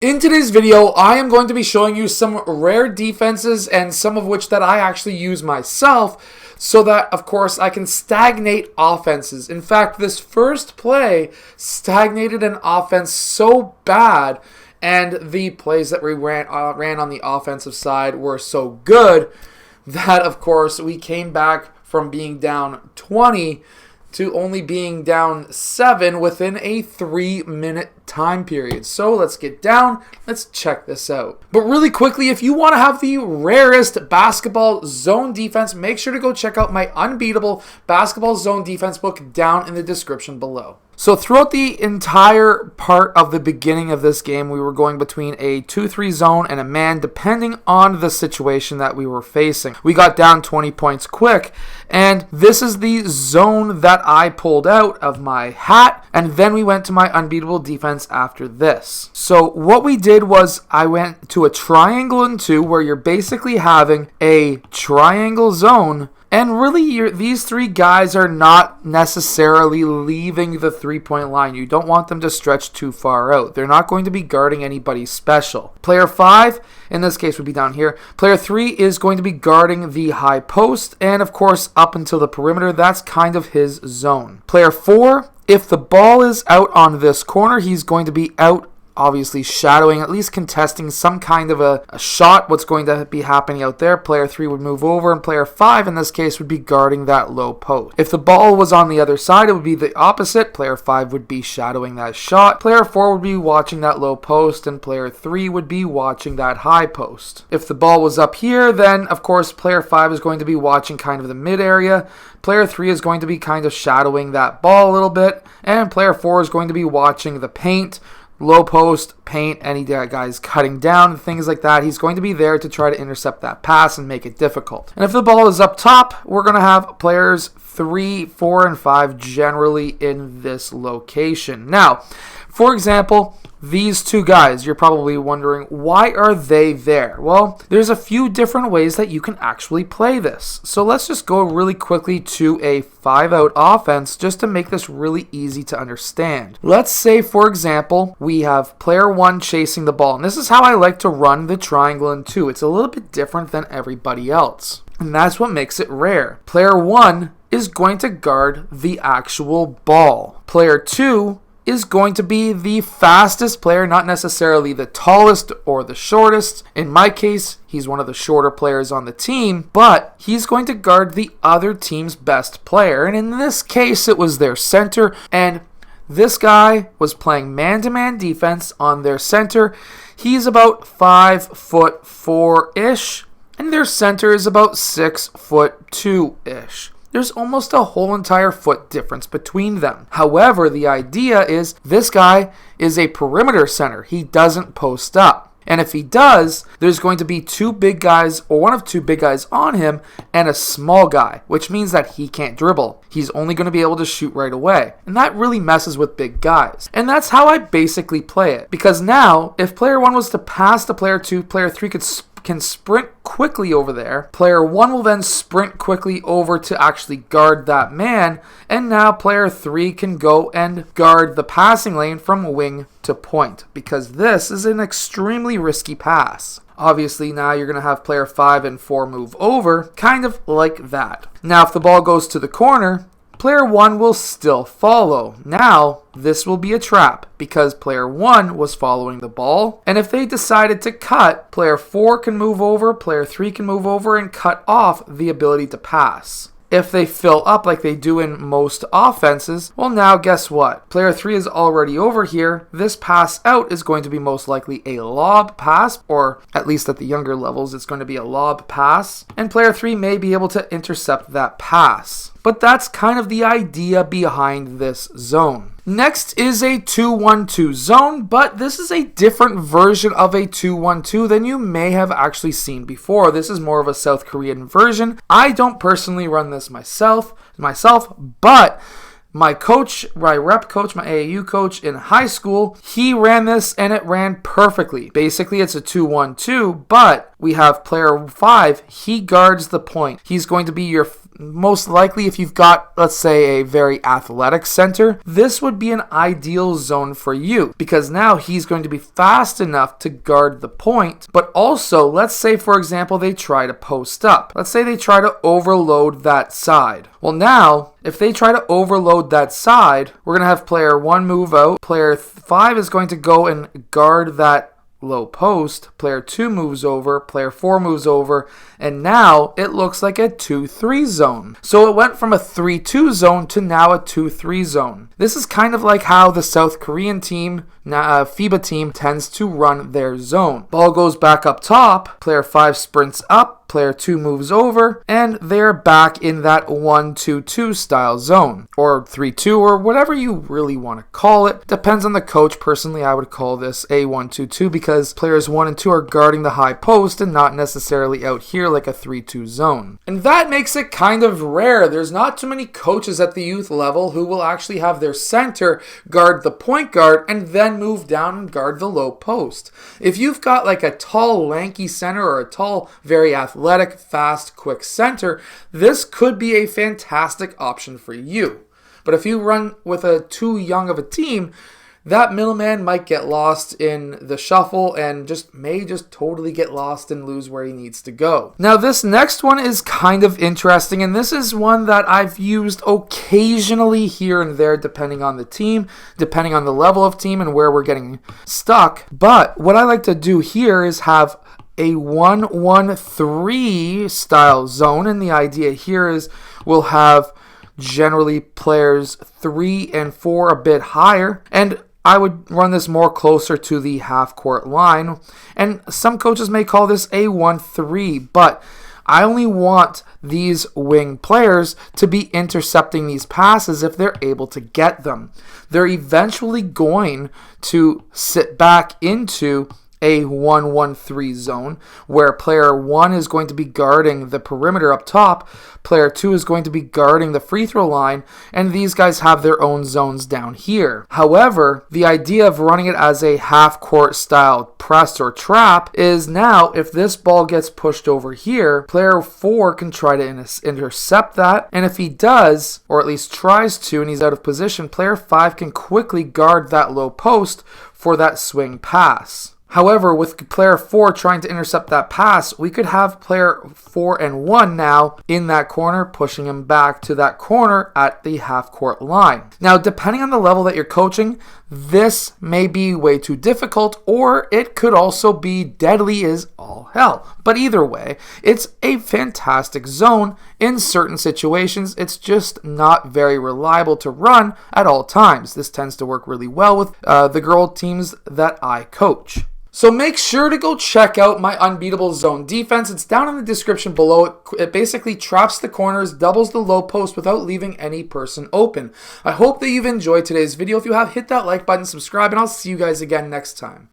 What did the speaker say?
In today's video, I am going to be showing you some rare defenses and some of which that I actually use myself so that, of course, I can stagnate offenses. In fact, this first play stagnated an offense so bad, and the plays that we ran on the offensive side were so good that, of course, we came back from being down 20 to only being down 7 within a 3-minute time period. So let's get down, let's check this out. But really quickly, if you want to have the rarest basketball zone defense, make sure to go check out my Unbeatable basketball zone defense book down in the description below. So throughout the entire part of the beginning of this game, we were going between a 2-3 zone and a man, depending on the situation that we were facing. We got down 20 points quick, and this is the zone that I pulled out of my hat, and then we went to my unbeatable defense after this. So what we did was I went to a triangle and 2, where you're basically having a triangle zone. And really, these three guys are not necessarily leaving the three-point line. You don't want them to stretch too far out. They're not going to be guarding anybody special. Player 5, in this case, would be down here. Player 3 is going to be guarding the high post, and of course, up until the perimeter, that's kind of his zone. Player 4, if the ball is out on this corner, he's going to be out, obviously shadowing, at least contesting some kind of a shot, what's going to be happening out there. Player 3 would move over, and player 5 in this case would be guarding that low post. If the ball was on the other side, it would be the opposite. Player 5 would be shadowing that shot. Player 4 would be watching that low post, and player 3 would be watching that high post. If the ball was up here, then of course player 5 is going to be watching kind of the mid area. Player 3 is going to be kind of shadowing that ball a little bit, and player 4 is going to be watching the paint, low post, paint, any guys cutting down, things like that. He's going to be there to try to intercept that pass and make it difficult. And if the ball is up top, we're going to have players 3, 4, and 5 generally in this location. Now, for example, these two guys, you're probably wondering, why are they there? Well, there's a few different ways that you can actually play this. So let's just go really quickly to a 5-out offense just to make this really easy to understand. Let's say, for example, we have player 1 chasing the ball. And this is how I like to run the triangle in 2. It's a little bit different than everybody else. And that's what makes it rare. Player 1 is going to guard the actual ball. Player 2 is going to be the fastest player, not necessarily the tallest or the shortest. In my case, he's one of the shorter players on the team, but he's going to guard the other team's best player. And in this case, it was their center, and this guy was playing man-to-man defense on their center. He's about 5'4"-ish, and their center is about 6'2"-ish. There's almost a whole entire foot difference between them. However, the idea is this guy is a perimeter center. He doesn't post up. And if he does, there's going to be two big guys, or one of two big guys on him, and a small guy, which means that he can't dribble. He's only going to be able to shoot right away. And that really messes with big guys. And that's how I basically play it. Because now, if player 1 was to pass to player 2, player 3 can sprint quickly over there. Player 1 will then sprint quickly over to actually guard that man, and now player 3 can go and guard the passing lane from wing to point, because this is an extremely risky pass. Obviously, now you're going to have player 5 and 4 move over, kind of like that. Now, if the ball goes to the corner, player 1 will still follow. Now, this will be a trap because player 1 was following the ball. And if they decided to cut, player 4 can move over, player 3 can move over and cut off the ability to pass. If they fill up like they do in most offenses, well, now guess what? Player 3 is already over here. This pass out is going to be most likely a lob pass, or at least at the younger levels, it's going to be a lob pass. And player 3 may be able to intercept that pass. But that's kind of the idea behind this zone. Next is a 2-1-2 zone, but this is a different version of a 2-1-2 than you may have actually seen before. This is more of a South Korean version. I don't personally run this myself, but my coach, my rep coach, my AAU coach in high school, he ran this and it ran perfectly. Basically, it's a 2-1-2, but we have player 5. He guards the point. He's going to be your most likely if you've got, let's say, a very athletic center, this would be an ideal zone for you because now he's going to be fast enough to guard the point. But also, let's say, for example, they try to post up. Let's say they try to overload that side. Well, now, if they try to overload that side, we're going to have player 1 move out. Player 5 is going to go and guard that low post. Player 2 moves over, player 4 moves over, and now it looks like a 2-3 zone. So it went from a 3-2 zone to now a 2-3 zone. This is kind of like how the South Korean team, FIBA team, tends to run their zone. Ball goes back up top, player 5 sprints up, player 2 moves over, and they're back in that 1-2-2 style zone, or 3-2, or whatever you really want to call it. Depends on the coach. Personally, I would call this a 1-2-2 because players 1 and 2 are guarding the high post and not necessarily out here like a 3-2 zone. And that makes it kind of rare. There's not too many coaches at the youth level who will actually have their center guard the point guard and then move down and guard the low post. If you've got like a tall, lanky center or a tall, very athletic, fast, quick center, this could be a fantastic option for you. But if you run with a too young of a team, that middleman might get lost in the shuffle and may totally get lost and lose where he needs to go. Now, this next one is kind of interesting, and this is one that I've used occasionally here and there, depending on the team, depending on the level of team and where we're getting stuck. But what I like to do here is have a 1-1-3 style zone, and the idea here is we'll have generally players 3 and 4 a bit higher, and I would run this more closer to the half-court line, and some coaches may call this a 1-3, but I only want these wing players to be intercepting these passes if they're able to get them. They're eventually going to sit back into a 1-1-3 zone where player 1 is going to be guarding the perimeter up top, player 2 is going to be guarding the free throw line, and these guys have their own zones down here. However, the idea of running it as a half-court style press or trap is now if this ball gets pushed over here, player 4 can try to intercept that, and if he does, or at least tries to, and he's out of position, player 5 can quickly guard that low post for that swing pass. However, with player 4 trying to intercept that pass, we could have player 4 and 1 now in that corner, pushing him back to that corner at the half-court line. Now, depending on the level that you're coaching, this may be way too difficult, or it could also be deadly as all hell. But either way, it's a fantastic zone in certain situations. It's just not very reliable to run at all times. This tends to work really well with the girl teams that I coach. So make sure to go check out my unbeatable zone defense. It's down in the description below. It basically traps the corners, doubles the low post without leaving any person open. I hope that you've enjoyed today's video. If you have, hit that like button, subscribe, and I'll see you guys again next time.